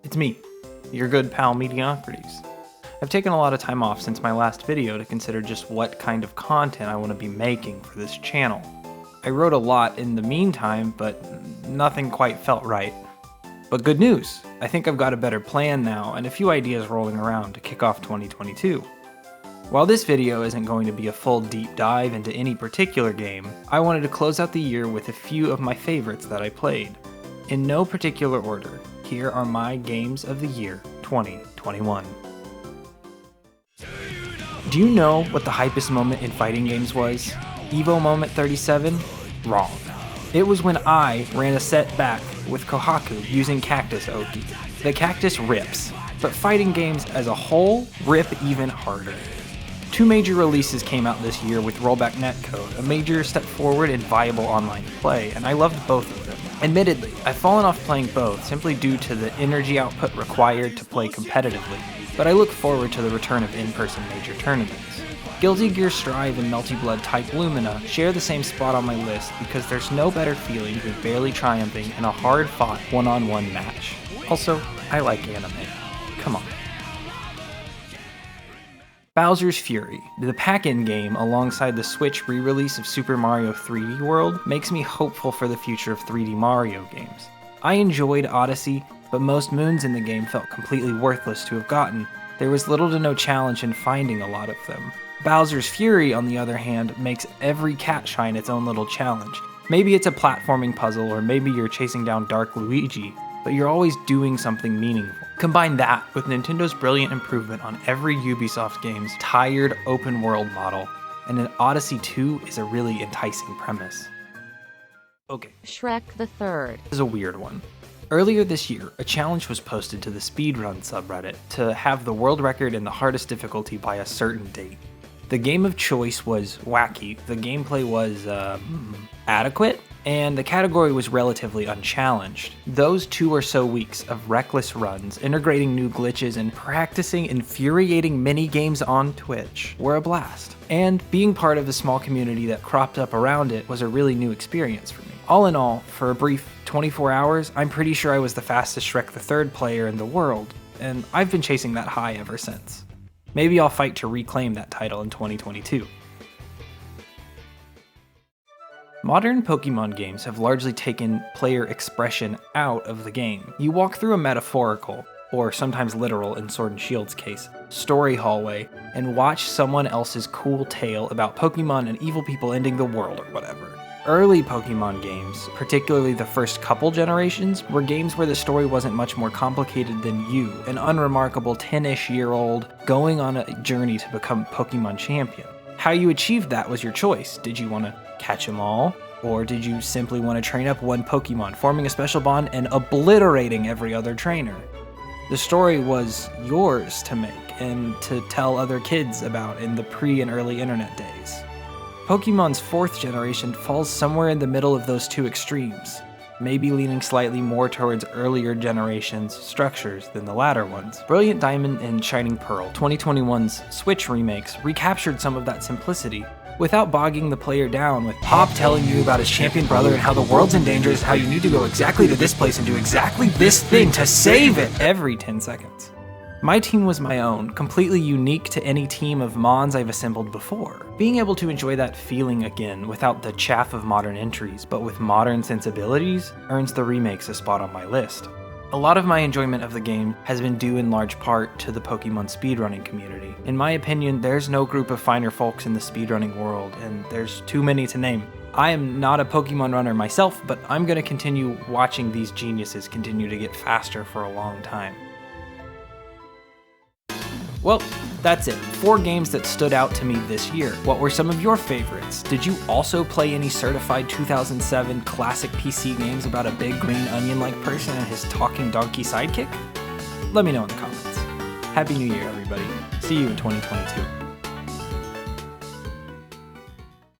It's me, your good pal Mediocrities. I've taken a lot of time off since my last video to consider just what kind of content I want to be making for this channel. I wrote a lot in the meantime, but nothing quite felt right. But good news, I think I've got a better plan now and a few ideas rolling around to kick off 2022. While this video isn't going to be a full deep dive into any particular game, I wanted to close out the year with a few of my favorites that I played. In no particular order, here are my games of the year 2021. Do you know what the hypest moment in fighting games was? Evo Moment 37? Wrong. It was when I ran a set back with Kohaku using Cactus Oki. The cactus rips, but fighting games as a whole rip even harder. Two major releases came out this year with rollback netcode, a major step forward in viable online play, and I loved both of them. Admittedly, I've fallen off playing both simply due to the energy output required to play competitively, but I look forward to the return of in-person major tournaments. Guilty Gear Strive and Melty Blood Type Lumina share the same spot on my list because there's no better feeling than barely triumphing in a hard-fought one-on-one match. Also, I like anime. Come on. Bowser's Fury, the pack-in game alongside the Switch re-release of Super Mario 3D World, makes me hopeful for the future of 3D Mario games. I enjoyed Odyssey, but most moons in the game felt completely worthless to have gotten. There was little to no challenge in finding a lot of them. Bowser's Fury, on the other hand, makes every cat shine its own little challenge. Maybe it's a platforming puzzle, or maybe you're chasing down Dark Luigi, but you're always doing something meaningful. Combine that with Nintendo's brilliant improvement on every Ubisoft game's tired open world model, and an Odyssey 2 is a really enticing premise. Okay. Shrek the Third This is a weird one. Earlier this year, a challenge was posted to the Speedrun subreddit to have the world record in the hardest difficulty by a certain date. The game of choice was wacky, the gameplay was, adequate, and the category was relatively unchallenged. Those 2 or so weeks of reckless runs, integrating new glitches, and practicing infuriating mini-games on Twitch were a blast. And being part of the small community that cropped up around it was a really new experience for me. All in all, for a brief 24 hours, I'm pretty sure I was the fastest Shrek the Third player in the world, and I've been chasing that high ever since. Maybe I'll fight to reclaim that title in 2022. Modern Pokemon games have largely taken player expression out of the game. You walk through a metaphorical, or sometimes literal in Sword and Shield's case, story hallway, and watch someone else's cool tale about Pokemon and evil people ending the world or whatever. Early Pokemon games, particularly the first couple generations, were games where the story wasn't much more complicated than you, an unremarkable 10-ish year old, going on a journey to become Pokemon champion. How you achieved that was your choice. Did you want to catch them all? Or did you simply want to train up one Pokemon, forming a special bond and obliterating every other trainer? The story was yours to make and to tell other kids about in the pre and early internet days. Pokemon's 4th generation falls somewhere in the middle of those two extremes, maybe leaning slightly more towards earlier generations' structures than the latter ones. Brilliant Diamond and Shining Pearl, 2021's Switch remakes, recaptured some of that simplicity, without bogging the player down with Pop telling you about his champion brother and how the world's in danger is how you need to go exactly to this place and do exactly this thing to save it every 10 seconds. My team was my own, completely unique to any team of Mons I've assembled before. Being able to enjoy that feeling again without the chaff of modern entries, but with modern sensibilities, earns the remakes a spot on my list. A lot of my enjoyment of the game has been due in large part to the Pokemon speedrunning community. In my opinion, there's no group of finer folks in the speedrunning world, and there's too many to name. I am not a Pokemon runner myself, but I'm going to continue watching these geniuses continue to get faster for a long time. Well, that's it. 4 games that stood out to me this year. What were some of your favorites? Did you also play any certified 2007 classic PC games about a big green onion-like person and his talking donkey sidekick? Let me know in the comments. Happy New Year, everybody. See you in 2022.